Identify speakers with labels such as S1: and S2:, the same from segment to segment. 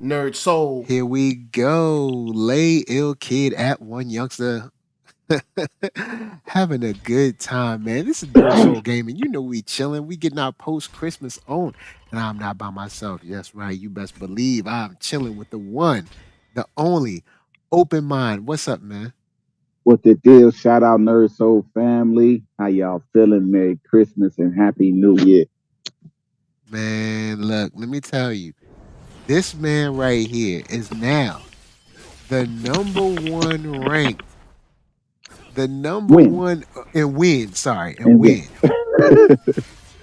S1: NERDSoul.
S2: Here we go. Lay ill kid at OneYoungsta. Having a good time, man. This is Nerd Soul Gaming. You know we chilling. We getting our post Christmas on. And I'm not by myself. Yes, right. You best believe I'm chilling with the one, the only, open mind. What's up, man?
S3: What the deal? Shout out Nerd Soul family. How y'all feeling? Merry Christmas and Happy New Year.
S2: Man, look, let me tell you. This man right here is now the number one ranked, the number
S3: Win
S2: one in win, sorry, and
S3: and win.
S2: win.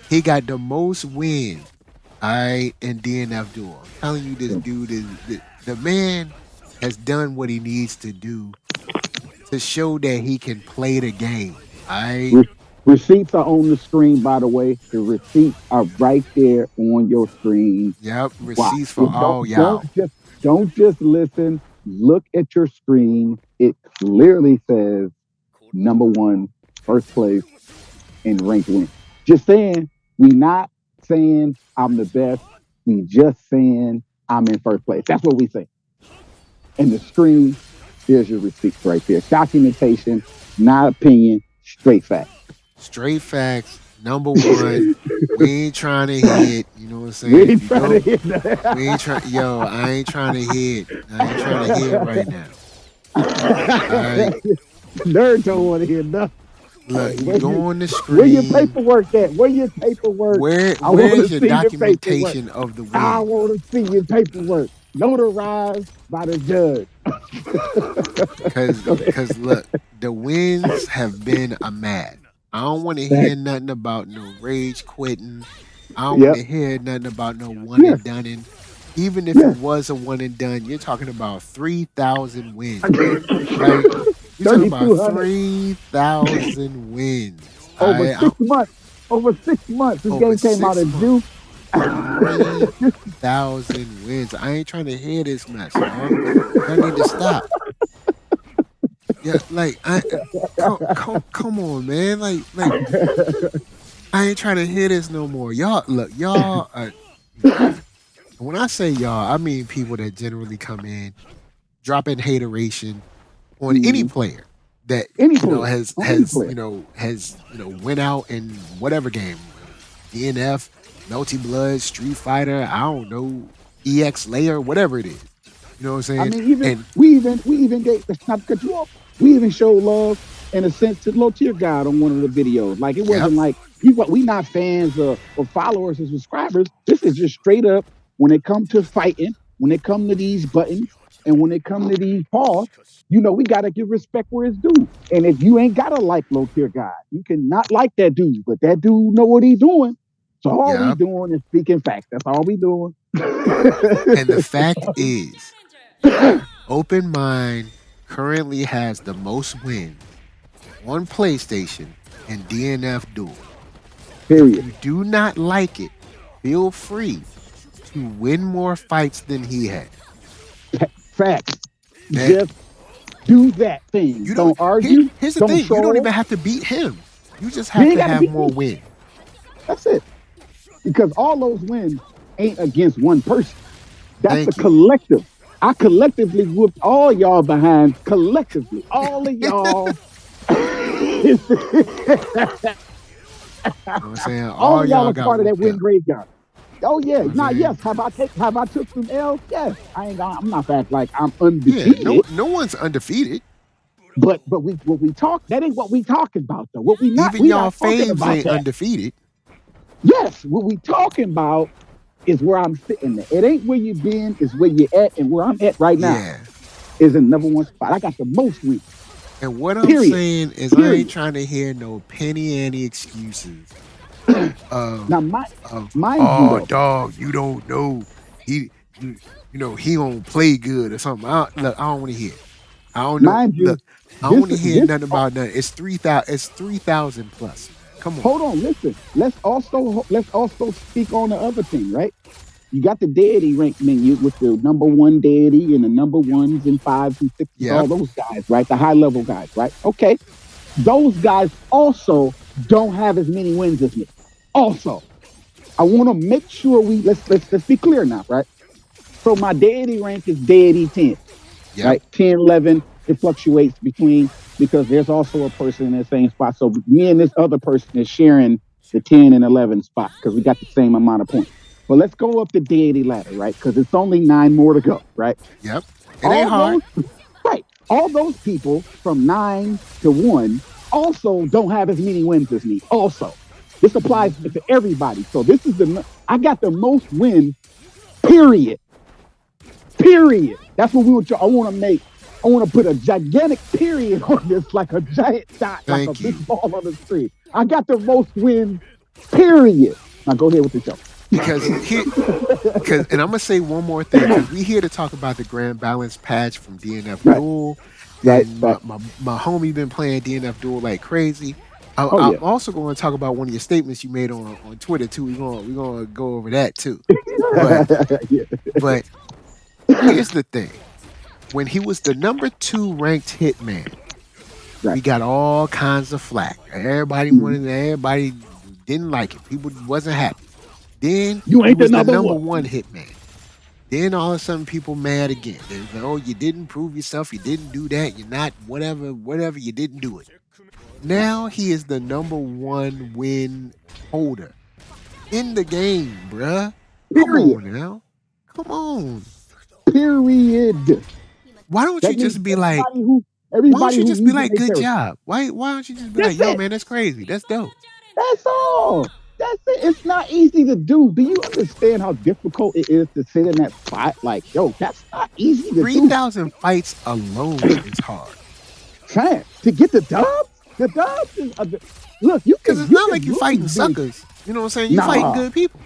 S2: He got the most wins, all right, in DNF Duel. I'm telling you, this dude is the man has done what he needs to do to show that he can play the game. All right.
S3: Re- Receipts are on the screen, by the way. The receipts are right there on your screen.
S2: Yep.
S3: Watch.
S2: Receipts for
S3: It
S2: all y'all.
S3: don't just listen. Look at your screen. It clearly says number one, first place, and ranked win. Just saying, we not saying I'm the best. We just saying I'm in first place. That's what we say. And the screen, there's your receipts right there. Documentation, not opinion, straight fact.
S2: Straight facts. Number one. We ain't trying to hit. You know what I'm saying?
S3: We
S2: If
S3: ain't
S2: you
S3: trying to
S2: go,
S3: hit
S2: we ain't trying. Yo, I ain't trying to hit. I ain't trying to hit right now. All right.
S3: that. Nerd don't want to hear nothing.
S2: Look, you
S3: Where,
S2: go on the
S3: where your
S2: screen.
S3: paperwork at? Where your paperwork? I want to
S2: Where's your
S3: see your paperwork.
S2: documentation of the
S3: I
S2: win?
S3: want to see your paperwork. Notarized by the judge.
S2: Cause
S3: Go ahead.
S2: cause look, the wins have been a mad. I don't want to hear nothing about no rage quitting. I don't want
S3: Yep.
S2: to hear nothing about no one
S3: Yes.
S2: and done. Even if it
S3: Yes.
S2: was a one and done, you're talking about 3,000 wins, right? You're talking about
S3: 3,200
S2: 3,000 wins.
S3: over
S2: I
S3: 6 months. Over 6 months. This
S2: over
S3: game came out
S2: six
S3: in June.
S2: months. 3,000 wins. I ain't trying to hear this mess, y'all. Y'all need to stop. Yeah, like come on, man. Like I ain't trying to hear this no more. Y'all, look, y'all. When I say y'all, I mean people that generally come in dropping hateration on any
S3: Mhm.
S2: player that
S3: Any
S2: you know
S3: player.
S2: has
S3: On any
S2: has
S3: player.
S2: you know has went out in whatever game, DNF, Melty Blood, Street Fighter. I don't know, EX Layer, whatever it is. You know what I'm
S3: I
S2: saying?
S3: mean, even
S2: And
S3: we even gave, let's not cut you off. We even showed love in a sense to Low Tier God on one of the videos. Like it
S2: yep,
S3: wasn't like we not fans or followers or subscribers. This is just straight up when it comes to fighting, when it come to these buttons, and when it come to these paws, we gotta give respect where it's due. And if you ain't gotta like Low Tier God, you cannot like that dude, but that dude know what he's doing. So all we
S2: yep.
S3: doing is speaking facts. That's all we doing.
S2: And the fact is, Open Mind currently has the most wins on PlayStation and DNF Duel. If
S3: Period.
S2: you do not like it, feel free to win more fights than he has.
S3: Facts.
S2: That
S3: Just do that thing.
S2: you don't.
S3: Don't argue.
S2: Here's the
S3: Don't
S2: thing: you don't
S3: troll.
S2: even have to beat him. You just
S3: You
S2: have
S3: ain't
S2: to
S3: got to
S2: have
S3: beat
S2: more
S3: me.
S2: wins.
S3: That's it. Because all those wins ain't against one person. That's the
S2: Thank you.
S3: collective. I collectively whooped all y'all behind collectively. All of y'all.
S2: You know what I'm saying?
S3: All
S2: All
S3: of y'all
S2: y'all
S3: are
S2: got
S3: part of that
S2: whooped
S3: win
S2: up.
S3: graveyard. Oh
S2: You
S3: yeah.
S2: know what I'm
S3: Now
S2: saying?
S3: yes. Have I took some L's? Yes. I'm not fast like I'm
S2: Yeah. No.
S3: undefeated.
S2: No one's undefeated.
S3: But we what we talk that ain't what we talking about though. What
S2: Even
S3: we
S2: y'all
S3: not talking
S2: faves
S3: about
S2: ain't
S3: that.
S2: undefeated.
S3: Yes, what we talking about is where I'm sitting at. It ain't where you been, it's where you at, and where I'm at right now
S2: Yeah.
S3: is in number one spot. I got the most wins.
S2: And what I'm
S3: Period.
S2: saying is, I ain't
S3: Period.
S2: trying to hear no penny ante excuses of
S3: Now, mind you
S2: oh
S3: though,
S2: dog, you don't know he you you know he don't play good or something. Look, I don't want to hear it. I don't know.
S3: mind you,
S2: Look, I don't
S3: this
S2: want to hear
S3: this.
S2: nothing about nothing. It's 3,000. It's 3,000 plus. Come on.
S3: Hold on, listen. Let's also speak on the other thing, right? You got the deity rank menu with the number one deity and the number ones and fives and sixes, all
S2: Yep.
S3: those guys, right? The high level guys, right? Okay, those guys also don't have as many wins as me. Also, I want to make sure we let's be clear now, right? So my deity rank is deity 10,
S2: Yep.
S3: right? 10, 11. It fluctuates between, because there's also a person in the same spot. So me and this other person is sharing the 10 and 11 spot because we got the same amount of points. But let's go up the deity ladder, right? Because it's only 9 more to go, right?
S2: Yep. It ain't
S3: All
S2: hard.
S3: those, right? All those people from 9 to 1 also don't have as many wins as me. Also, this applies
S2: Mm-hmm.
S3: to everybody. So this is I got the most wins. Period. Period. That's what I want to make. I want to put a gigantic period on this, like a giant dot, like a
S2: Thank
S3: big
S2: you.
S3: ball on the screen. I got the most wins. Period. Now go ahead with the show.
S2: Because here, because, and I'm gonna say one more thing, because we here to talk about the Grand Balance patch from DNF
S3: Right,
S2: Duel,
S3: right,
S2: and
S3: right.
S2: my homie been playing DNF Duel like crazy.
S3: Oh
S2: I'm
S3: yeah.
S2: also going to talk about one of your statements you made on Twitter too. We're gonna go over that too. But
S3: Yeah.
S2: but here's the thing: when he was the number 2 ranked Hitman,
S3: Right.
S2: we got all kinds of flack.
S3: Mhm.
S2: Everybody didn't like it. People wasn't happy. Then
S3: You
S2: he
S3: ain't the
S2: was the
S3: number
S2: number
S3: one.
S2: 1 Hitman. Then all of a sudden, people mad again. They was like, "Oh, you didn't prove yourself. You didn't do that. You're not whatever, whatever. You didn't do it."
S3: Right.
S2: Now he is the number 1 win holder in the game, bruh. Come
S3: Period.
S2: on now, come on.
S3: Period.
S2: Why don't you
S3: That means
S2: just be like? Why don't
S3: everybody
S2: you
S3: who
S2: just be
S3: uses
S2: like,
S3: their
S2: "Good
S3: character.
S2: job"? Why don't you just be like,
S3: That's
S2: "Yo,
S3: it.
S2: man, that's crazy. That's dope."
S3: That's all. That's it. It's not easy to do. Do you understand how difficult it is to sit in that spot? Like, yo, that's not easy to
S2: Three
S3: do.
S2: thousand fights alone is hard.
S3: Trying to get the dubs. The dubs is look. You
S2: Cause
S3: can
S2: it's not like you
S3: lose
S2: fighting
S3: being
S2: suckers. You know what I'm saying? You fighting
S3: nah.
S2: good people.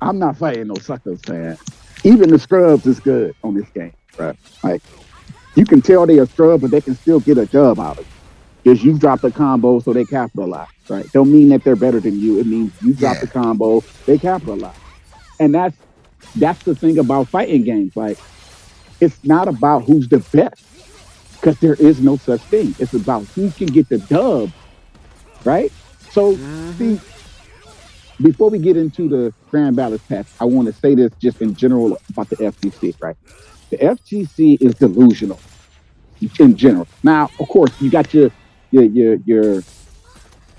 S3: I'm not fighting no suckers, man. Even the scrubs is good on this game, right? Like you can tell they a scrub, but they can still get a dub out of you. Because you dropped a combo, so they capitalize, right? Don't mean that they're better than you. It means you dropped
S2: Yeah.
S3: the combo, they capitalize. And that's the thing about fighting games. Like it's not about who's the best, because there is no such thing. It's about who can get the dub, right? So
S2: Mm-hmm.
S3: see, before we get into the Grand Balance patch, I want to say this just in general about the FGC, right? The FGC is delusional in general. Now, of course, you got your your your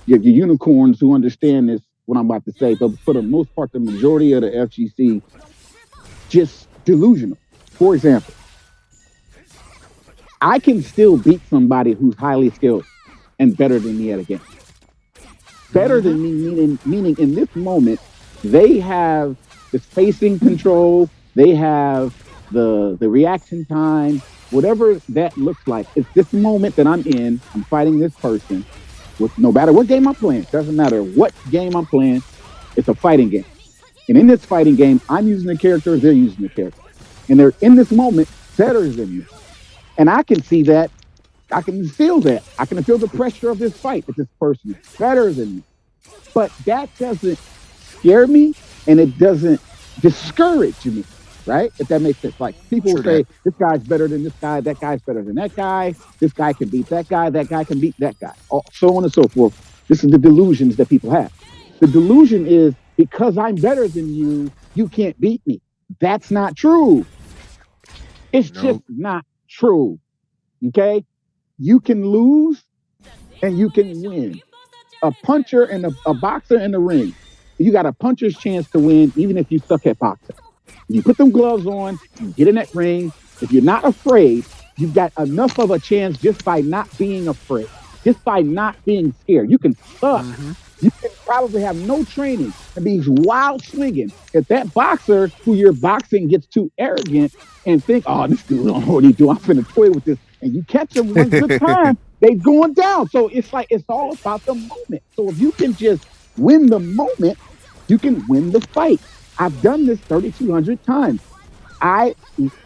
S3: your unicorns who understand this what I'm about to say, but for the most part, the majority of the FGC just delusional. For example, I can still beat somebody who's highly skilled and better than me at a game. Better
S2: Mm-hmm.
S3: than me, meaning in this moment, they have the spacing control, they have the reaction time, whatever that looks like. It's this moment that I'm in. I'm fighting this person with no matter what game I'm playing. Doesn't matter what game I'm playing. It's a fighting game. And in this fighting game, I'm using the character, they're using the character. And they're in this moment better than me. And I can see that. I can feel that. I can feel the pressure of this fight that this person is better than me. But that doesn't scare me and it doesn't discourage me, right? If that makes sense. Like people will
S2: True that.
S3: say, this guy's better than this guy, that guy's better than that guy, this guy can beat that guy can beat that guy, so on and so forth. This is the delusions that people have. The delusion is because I'm better than you, you can't beat me. That's not true. It's just
S2: Nope.
S3: not true. Okay? You can lose and you can win. A puncher and a boxer in the ring. You got a puncher's chance to win, even if you suck at boxing. You put them gloves on, you get in that ring. If you're not afraid, you've got enough of a chance just by not being afraid, just by not being scared. You can suck.
S2: Mm-hmm.
S3: You can probably have no training and be wild swinging. If that boxer who you're boxing gets too arrogant and think, oh, this dude don't know what he do. I'm finna toy with this. And you catch him one good time, they going down. So it's like it's all about the moment. So if you can just win the moment, you can win the fight. I've done this 3,200 times. I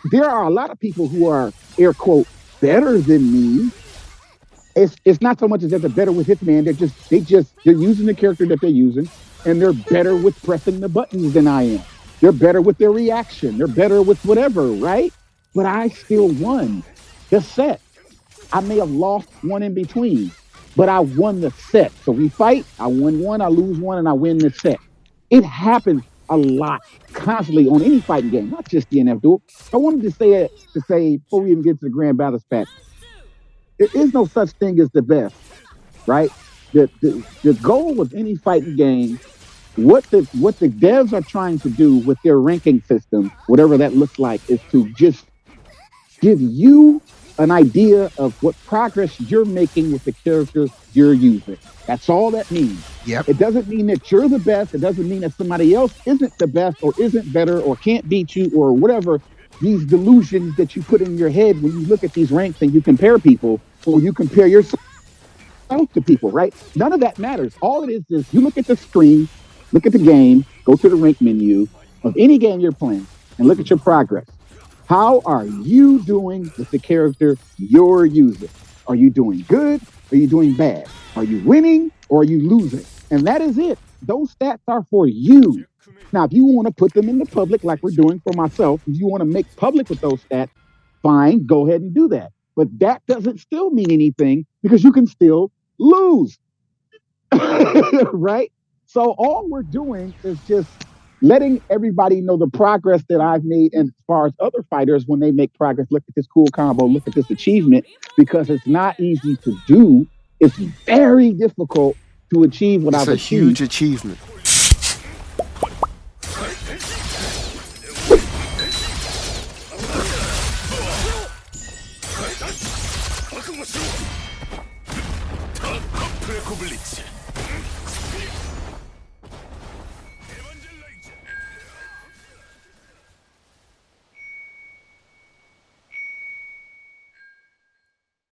S3: There are a lot of people who are air quote better than me. It's not so much as that they're better with Hitman. They're using the character that they're using, and they're better with pressing the buttons than I am. They're better with their reaction. They're better with whatever, right? But I still won the set. I may have lost one in between, but I won the set. So we fight, I win one, I lose one, and I win the set. It happens. a lot constantly on any fighting game, not just DNF Duel. I wanted to say it to say before we even get to the Grand Battles patch, there is no such thing as the best, right? The goal of any fighting game, what the devs are trying to do with their ranking system, whatever that looks like, is to just give you an idea of what progress you're making with the characters you're using. That's all that means.
S2: Yep.
S3: It doesn't mean that you're the best. It doesn't mean that somebody else isn't the best or isn't better or can't beat you or whatever. These delusions that you put in your head when you look at these ranks and you compare people or you compare yourself to people, right? None of that matters. All it is you look at the screen, look at the game, go to the rank menu of any game you're playing and look at your progress. How are you doing with the character you're using? Are you doing good? Are you doing bad? Are you winning or are you losing? And that is it. Those stats are for you. Now, if you want to put them in the public, like we're doing for myself, if you want to make public with those stats, fine, go ahead and do that. But that doesn't still mean anything because you can still lose. Right? So all we're doing is just letting everybody know the progress that I've made. And as far as other fighters, when they make progress, look at this cool combo, look at this achievement, because it's not easy to do. It's very difficult to achieve what
S2: It's
S3: I've
S2: a
S3: achieved.
S2: huge achievement.